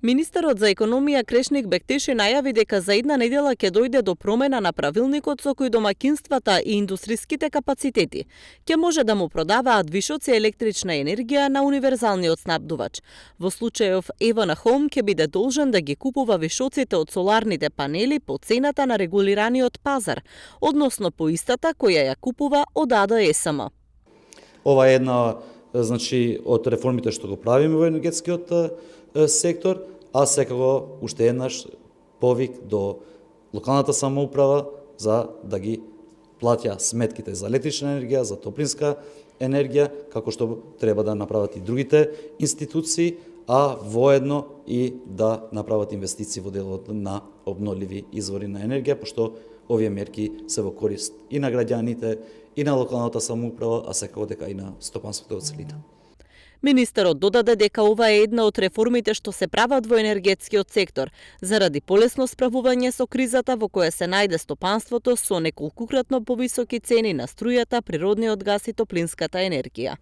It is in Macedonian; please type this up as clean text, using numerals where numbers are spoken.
Министерот за економија Крешник Бектеши најави дека за една недела ќе дојде до промена на правилникот со кој домаќинствата и индустриските капацитети ќе може да му продаваат вишоци електрична енергија на универзалниот снабдувач. Во случајов EVN Home ќе биде должен да ги купува вишоците од соларните панели по цената на регулираниот пазар, односно по истата која ја купува од АДСМ. Ова е една од реформите што го правиме во енергетскиот сектор, а секако уште еднаш повик до локалната самоуправа за да ги плаќа сметките за електрична енергија, за топлинска енергија, како што треба да направат и другите институции, а воедно и да направат инвестиции во делот на обновливи извори на енергија, пошто овие мерки се во корист и на граѓаните, и на локалната самоуправа, а секако дека и на стопанството од целина. Министерот додаде дека ова е една од реформите што се прават во енергетскиот сектор, заради полесно справување со кризата во која се најде стопанството со неколкукратно повисоки цени на струјата, природниот газ и топлинската енергија.